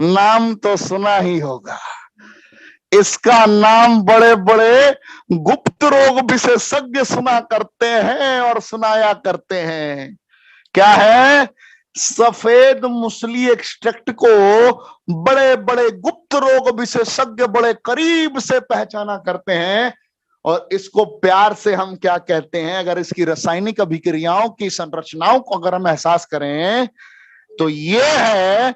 नाम तो सुना ही होगा। इसका नाम बड़े बड़े गुप्त रोग विशेषज्ञ सुना करते हैं और सुनाया करते हैं। क्या है? सफेद मुसली एक्सट्रैक्ट को बड़े बड़े गुप्त रोग विशेषज्ञ बड़े करीब से पहचाना करते हैं। और इसको प्यार से हम क्या कहते हैं, अगर इसकी रासायनिक अभिक्रियाओं की संरचनाओं को अगर हम एहसास करें तो ये है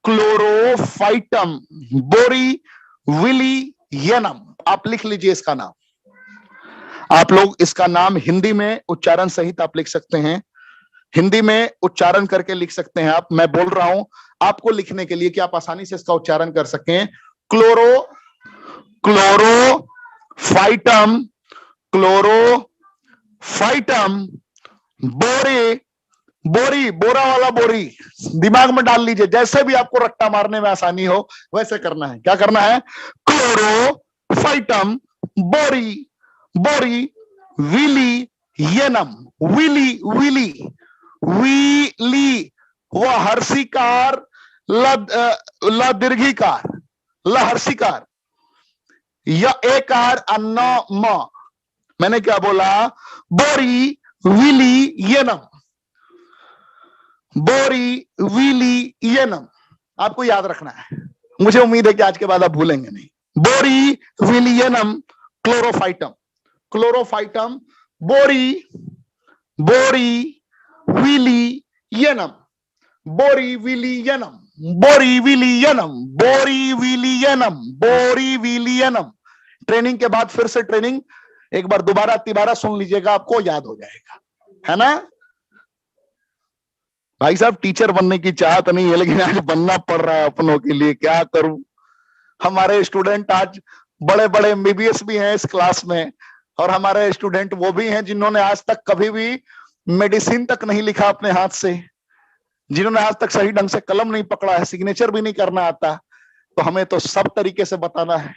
क्लोरोफाइटम बोरीविलियनम। आप लिख लीजिए इसका नाम। आप लोग इसका नाम हिंदी में उच्चारण सहित आप लिख सकते हैं, हिंदी में उच्चारण करके लिख सकते हैं आप। मैं बोल रहा हूं आपको लिखने के लिए कि आप आसानी से इसका उच्चारण कर सकें। क्लोरोफाइटम क्लोरोफाइटम बोरी बोरी बोरा वाला बोरी दिमाग में डाल लीजिए, जैसे भी आपको रट्टा मारने में आसानी हो वैसे करना है। क्या करना है? क्लोरोफाइटम बोरी बोरी विलियनम। विली विली विली वह हर्षिकार ल दीर्घिकार ल हर्षिकार या एकार अन्न म। मैंने क्या बोला? बोरी विलियनम बोरीविलियनम। आपको याद रखना है, मुझे उम्मीद है कि आज के बाद आप भूलेंगे नहीं। बोरीविलियनम क्लोरोफाइटम क्लोरोफाइटम बोरीविलियनम बोरीविलियनम बोरीविलियनम बोरीविलियनम बोरीविलियनम। ट्रेनिंग के बाद फिर से ट्रेनिंग एक बार दोबारा तिबारा सुन लीजिएगा, आपको याद हो जाएगा, है ना भाई साहब? टीचर बनने की चाहत नहीं है लेकिन आज बनना पड़ रहा है अपनों के लिए, क्या करूं। हमारे स्टूडेंट आज बड़े बड़े एमबीबीएस भी हैं इस क्लास में, और हमारे स्टूडेंट वो भी हैं जिन्होंने आज तक कभी भी मेडिसिन तक नहीं लिखा अपने हाथ से, जिन्होंने आज तक सही ढंग से कलम नहीं पकड़ा है, सिग्नेचर भी नहीं करना आता। तो हमें तो सब तरीके से बताना है।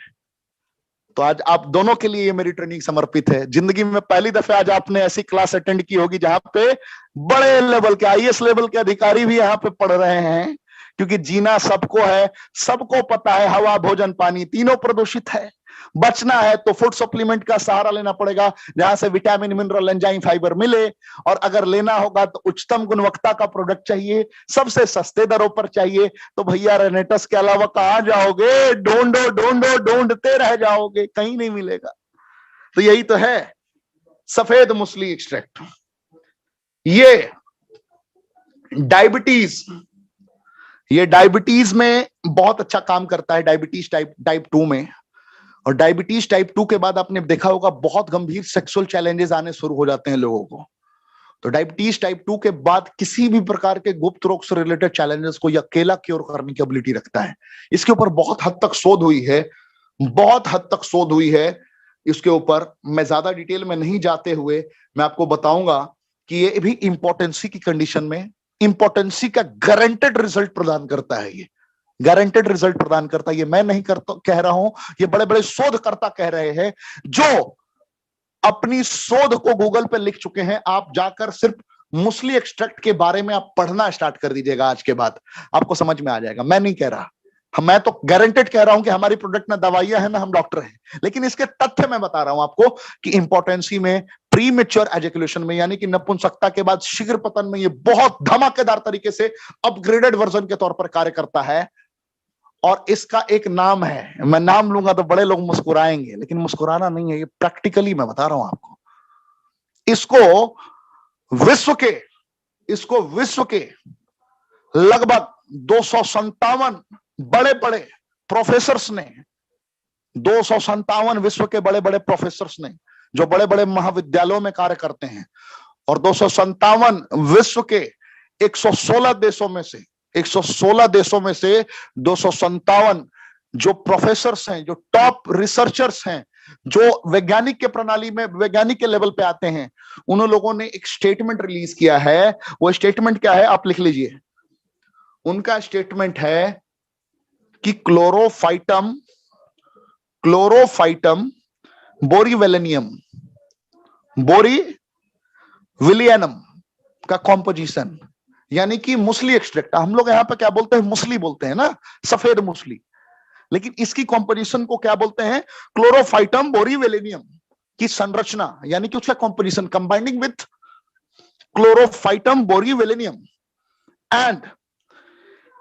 तो आज आप दोनों के लिए ये मेरी ट्रेनिंग समर्पित है। जिंदगी में पहली दफे आज आपने ऐसी क्लास अटेंड की होगी जहां पे बड़े लेवल के आईएएस लेवल के अधिकारी भी यहाँ पे पढ़ रहे हैं, क्योंकि जीना सबको है, सबको पता है हवा भोजन पानी तीनों प्रदूषित है। बचना है तो फूड सप्लीमेंट का सहारा लेना पड़ेगा, जहां से विटामिन मिनरल एंजाइम फाइबर मिले, और अगर लेना होगा तो उच्चतम गुणवत्ता का प्रोडक्ट चाहिए, सबसे सस्ते दरों पर चाहिए। तो भैया रेनेटस के अलावा कहां जाओगे? ढूंढो ढूंढो ढूंढते रह जाओगे, कहीं नहीं मिलेगा। तो यही तो है सफेद मुसली एक्सट्रैक्ट। ये डायबिटीज में बहुत अच्छा काम करता है, डायबिटीज टाइप 2 में। और डायबिटीज टाइप 2 के बाद आपने देखा होगा बहुत गंभीर सेक्सुअल चैलेंजेस आने शुरू हो जाते हैं लोगों को। तो डायबिटीज टाइप 2 के बाद किसी भी प्रकार के गुप्त रोग से रिलेटेड चैलेंजेस को ये अकेला क्योर करने की एबिलिटी रखता है। इसके ऊपर बहुत हद तक शोध हुई है, बहुत हद तक शोध हुई है इसके ऊपर। मैं ज्यादा डिटेल में नहीं जाते हुए मैं आपको बताऊंगा कि ये भी इंपॉर्टेंसी की कंडीशन में इंपॉर्टेंसी का गारंटेड रिजल्ट प्रदान करता है। ये गारंटेड रिजल्ट प्रदान करता है। ये मैं नहीं करता कह रहा हूं, ये बड़े बड़े शोधकर्ता कह रहे हैं जो अपनी शोध को गूगल पे लिख चुके हैं। आप जाकर सिर्फ मुसली एक्सट्रैक्ट के बारे में आप पढ़ना स्टार्ट कर दीजिएगा, आज के बाद आपको समझ में आ जाएगा। मैं नहीं कह रहा, मैं तो गारंटेड कह रहा हूं कि हमारी प्रोडक्ट ना दवाइयां हैं ना हम डॉक्टर हैं, लेकिन इसके तथ्य मैं बता रहा हूं आपको कि इंपॉर्टेंसी में, प्रीमेच्योर एजुकेशन में यानी कि नपुंसकता के बाद शीघ्र पतन में ये बहुत धमाकेदार तरीके से अपग्रेडेड वर्जन के तौर पर कार्य करता है। और इसका एक नाम है, मैं नाम लूंगा तो बड़े लोग मुस्कुराएंगे, लेकिन मुस्कुराना नहीं है, ये प्रैक्टिकली मैं बता रहा हूं आपको। इसको विश्व के लगभग 257 बड़े बड़े प्रोफेसर्स ने, 257 विश्व के बड़े बड़े प्रोफेसर्स ने जो बड़े बड़े महाविद्यालयों में कार्य करते हैं, और 257 विश्व के 116 देशों में से 257 जो प्रोफेसर्स हैं, जो टॉप रिसर्चर्स हैं, जो वैज्ञानिक के प्रणाली में वैज्ञानिक के लेवल पे आते हैं, उन लोगों ने एक स्टेटमेंट रिलीज किया है। वो स्टेटमेंट क्या है आप लिख लीजिए। उनका स्टेटमेंट है कि क्लोरोफाइटम बोरीविलियनम का कॉम्पोजिशन यानी कि मूसली एक्सट्रैक्ट, हम लोग यहाँ पे क्या बोलते हैं, मूसली बोलते हैं ना, सफेद मूसली, लेकिन इसकी कॉम्पोजिशन को क्या बोलते हैं, क्लोरोफाइटम बोरीवेलेनियम की संरचना, यानी कि उसका composition combining with chlorophytum borivilianum and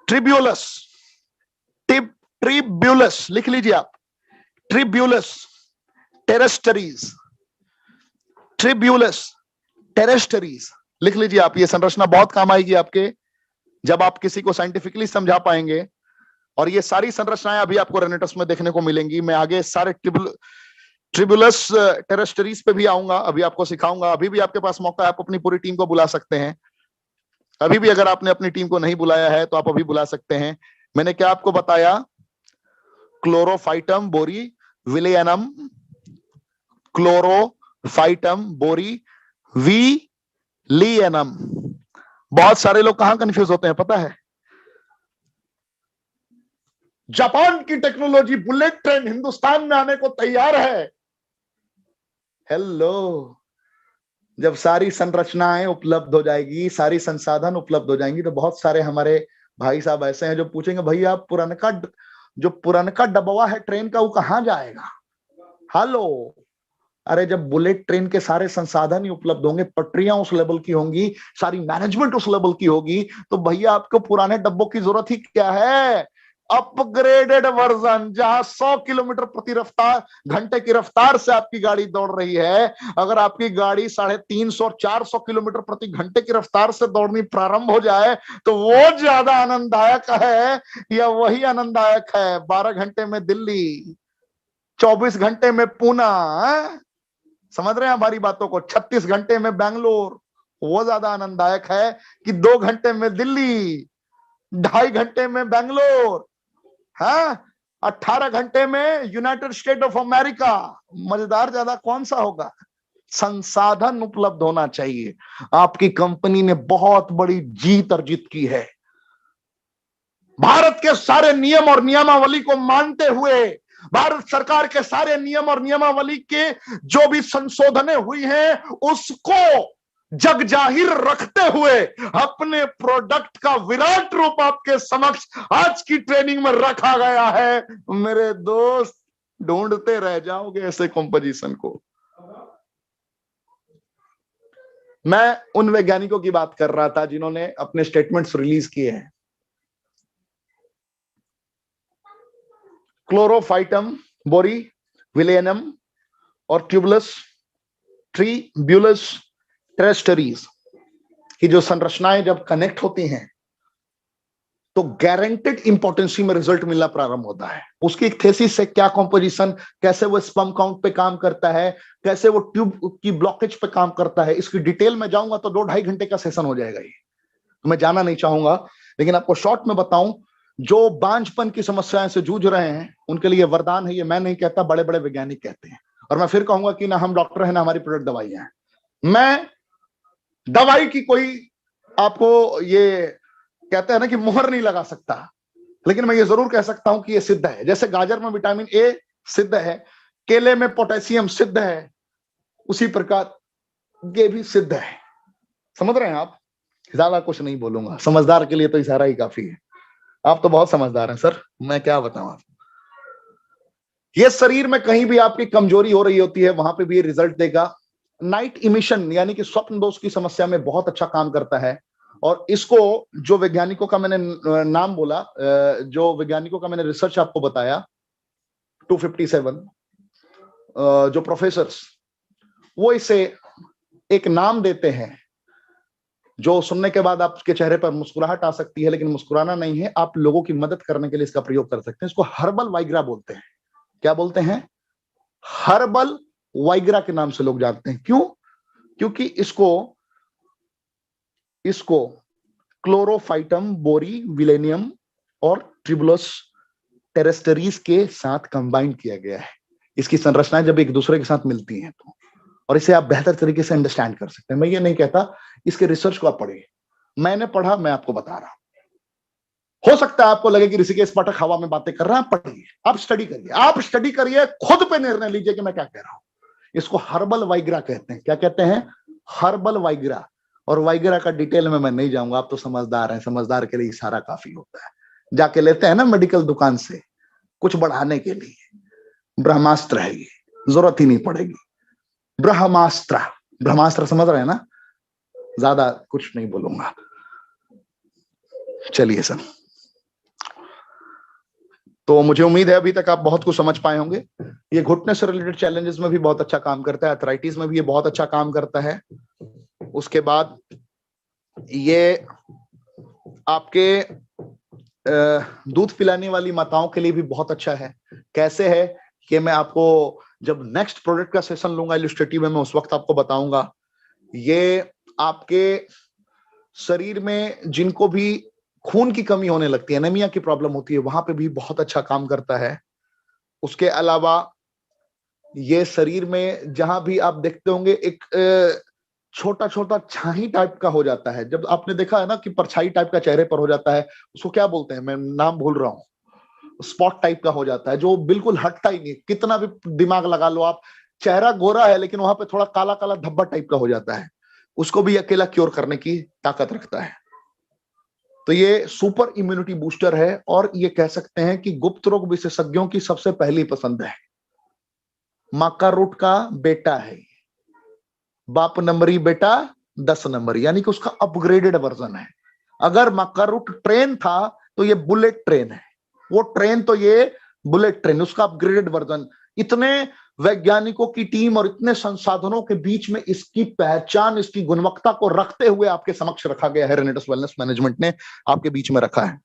tribulus, tribulus लिख लीजिए आप, ट्रिब्यूलस टेरेस्टरीज, ट्रिब्यूलस टेरेस्टरीज लिख लीजिए आप। ये संरचना बहुत काम आएगी आपके, जब आप किसी को साइंटिफिकली समझा पाएंगे। और ये सारी संरचनाएं अभी आपको रेनेटस में देखने को मिलेंगी। मैं आगे सारे ट्रिब्यूलस टेरेस्टरीज पे भी आऊंगा, अभी आपको सिखाऊंगा। अभी भी आपके पास मौका है, आप अपनी पूरी टीम को बुला सकते हैं। अभी भी अगर आपने अपनी टीम को नहीं बुलाया है तो आप अभी बुला सकते हैं। मैंने क्या आपको बताया, क्लोरोफाइटम बोरी विलियनम, क्लोरोफाइटम बोरी विलियनम। बहुत सारे लोग कहां कंफ्यूज होते हैं पता है, जापान की टेक्नोलॉजी बुलेट ट्रेन हिंदुस्तान में आने को तैयार है। हेलो, जब सारी संरचनाएं उपलब्ध हो जाएगी, सारी संसाधन उपलब्ध हो जाएंगी, तो बहुत सारे हमारे भाई साहब ऐसे हैं जो पूछेंगे भैया पुरानका डब्बा है ट्रेन का, वो कहां जाएगा। हेलो, अरे जब बुलेट ट्रेन के सारे संसाधन ही उपलब्ध होंगे, पटरियां उस लेवल की होंगी, सारी मैनेजमेंट उस लेवल की होगी, तो भैया आपको पुराने डब्बों की जरूरत ही क्या है। अपग्रेडेड वर्जन, जहां 100 किलोमीटर प्रति घंटे की रफ्तार से आपकी गाड़ी दौड़ रही है, अगर आपकी गाड़ी 350 और 400 किलोमीटर प्रति घंटे की रफ्तार से दौड़नी प्रारंभ हो जाए, तो वो ज्यादा आनंददायक है या वही आनंददायक है 12 घंटे में दिल्ली, 24 घंटे में पूना। समझ रहे हैं हमारी बातों को, 36 घंटे में बैंगलोर, वो ज्यादा आनंददायक है कि 2 घंटे में दिल्ली, 2.5 घंटे में बैंगलोर, हाँ 18 घंटे में यूनाइटेड स्टेट ऑफ अमेरिका। मजेदार ज्यादा कौन सा होगा। संसाधन उपलब्ध होना चाहिए। आपकी कंपनी ने बहुत बड़ी जीत अर्जित की है, भारत के सारे नियम और नियमावली को मानते हुए, भारत सरकार के सारे नियम और नियमावली के जो भी संशोधनें हुई हैं उसको जग जाहिर रखते हुए अपने प्रोडक्ट का विराट रूप आपके समक्ष आज की ट्रेनिंग में रखा गया है। मेरे दोस्त, ढूंढते रह जाओगे ऐसे कंपोजिशन को। मैं उन वैज्ञानिकों की बात कर रहा था जिन्होंने अपने स्टेटमेंट्स रिलीज किए हैं। क्लोरोफाइटम बोरी विलियनम और ट्रिब्यूलस टेरेस्टरीज की जो संरचनाएं जब कनेक्ट होती हैं तो गारंटेड इंपोर्टेंसी में रिजल्ट मिलना प्रारंभ होता है। उसकी एक थेसिस से क्या कॉम्पोजिशन, कैसे वो स्पर्म काउंट पे काम करता है, कैसे वो ट्यूब की ब्लॉकेज पे काम करता है, इसकी डिटेल में जाऊंगा तो 2-2.5 घंटे का सेशन हो जाएगा। ये मैं जाना नहीं चाहूंगा, लेकिन आपको शॉर्ट में बताऊं, जो बांझपन की समस्याएं से जूझ रहे हैं उनके लिए वरदान है। ये मैं नहीं कहता, बड़े बड़े वैज्ञानिक कहते हैं। और मैं फिर कहूंगा कि ना हम डॉक्टर हैं ना हमारी प्रोडक्ट दवाइयां हैं। मैं दवाई की कोई आपको ये कहते हैं ना कि मोहर नहीं लगा सकता, लेकिन मैं ये जरूर कह सकता हूं कि ये सिद्ध है। जैसे गाजर में विटामिन ए सिद्ध है, केले में पोटेशियम सिद्ध है, उसी प्रकार ये भी सिद्ध है। समझ रहे हैं आप। ज्यादा कुछ नहीं बोलूंगा, समझदार के लिए तो इशारा ही काफी है। आप तो बहुत समझदार हैं सर, मैं क्या बताऊं आप। ये शरीर में कहीं भी आपकी कमजोरी हो रही होती है, वहां पे भी ये रिजल्ट देगा। नाइट इमिशन यानी कि स्वप्न दोष की समस्या में बहुत अच्छा काम करता है। और इसको जो वैज्ञानिकों का मैंने नाम बोला, जो वैज्ञानिकों का मैंने रिसर्च आपको बताया 257 जो प्रोफेसर्स, वो इसे एक नाम देते हैं जो सुनने के बाद आपके चेहरे पर मुस्कुराहट आ सकती है, लेकिन मुस्कुराना नहीं है, आप लोगों की मदद करने के लिए इसका प्रयोग कर सकते हैं। इसको हर्बल वाइग्रा बोलते हैं। क्या बोलते हैं? हर्बल वाइग्रा के नाम से लोग जानते हैं। क्यों? क्योंकि इसको क्लोरोफाइटम बोरी विलेनियम और ट्रिब्यूलस टेरेस्टरीज के साथ कंबाइन किया गया है। इसकी संरचनाएं जब एक दूसरे के साथ मिलती हैं तो, और इसे आप बेहतर तरीके से अंडरस्टैंड कर सकते हैं। मैं ये नहीं कहता, इसके रिसर्च को आप पढ़िए, मैंने पढ़ा, मैं आपको बता रहा हूं। हो सकता है आपको लगे कि ऋषिकेश पाठक हवा में बातें कर रहे हैं, आप पढ़िए, आप स्टडी करिए, खुद पे निर्णय लीजिए कि मैं क्या कह रहा हूं। इसको हर्बल वाइग्रा कहते हैं। क्या कहते हैं? Herbal Viagra. और वाइगरा का डिटेल में मैं नहीं जाऊंगा, आप तो समझदार हैं, समझदार के लिए इशारा काफी होता है। जाके लेते हैं ना मेडिकल दुकान से कुछ बढ़ाने के लिए, ब्रह्मास्त्र है ये, जरूरत ही नहीं पड़ेगी। ब्रह्मास्त्र, ब्रह्मास्त्र समझ रहे हैं ना, ज्यादा कुछ नहीं बोलूंगा। चलिए सर, तो मुझे उम्मीद है अभी तक आप बहुत कुछ समझ पाए होंगे। ये घुटने से रिलेटेड चैलेंजेस में भी बहुत अच्छा काम करता है, अर्थराइटिस में भी ये बहुत अच्छा काम करता है। उसके बाद ये आपके दूध पिलाने वाली माताओं के लिए भी बहुत अच्छा है। कैसे है कि मैं आपको जब नेक्स्ट प्रोडक्ट का सेशन लूंगा इलस्ट्रेटिव में, मैं उस वक्त आपको बताऊंगा। ये आपके शरीर में जिनको भी खून की कमी होने लगती है, एनीमिया की प्रॉब्लम होती है, वहां पे भी बहुत अच्छा काम करता है। उसके अलावा ये शरीर में जहां भी आप देखते होंगे एक छोटा छोटा छाही टाइप का हो जाता है, जब आपने देखा है ना कि परछाई टाइप का चेहरे पर हो जाता है, उसको क्या बोलते हैं, मैं नाम भूल रहा हूँ, स्पॉट टाइप का हो जाता है जो बिल्कुल हटता ही नहीं, कितना भी दिमाग लगा लो आप, चेहरा गोरा है लेकिन वहां पे थोड़ा काला काला धब्बा टाइप का हो जाता है, उसको भी अकेला क्योर करने की ताकत रखता है। तो ये सुपर इम्यूनिटी बूस्टर है और ये कह सकते हैं कि गुप्त रोग विशेषज्ञों की सबसे पहली पसंद है। मक्का रूट का बेटा है, बाप नंबरी बेटा 10 नंबर, यानी कि उसका अपग्रेडेड वर्जन है। अगर मक्का रूट ट्रेन था तो ये बुलेट ट्रेन है, वो ट्रेन तो ये बुलेट ट्रेन, उसका अपग्रेडेड वर्जन। इतने वैज्ञानिकों की टीम और इतने संसाधनों के बीच में इसकी पहचान, इसकी गुणवत्ता को रखते हुए आपके समक्ष रखा गया है, रेनेडस वेलनेस मैनेजमेंट ने आपके बीच में रखा है।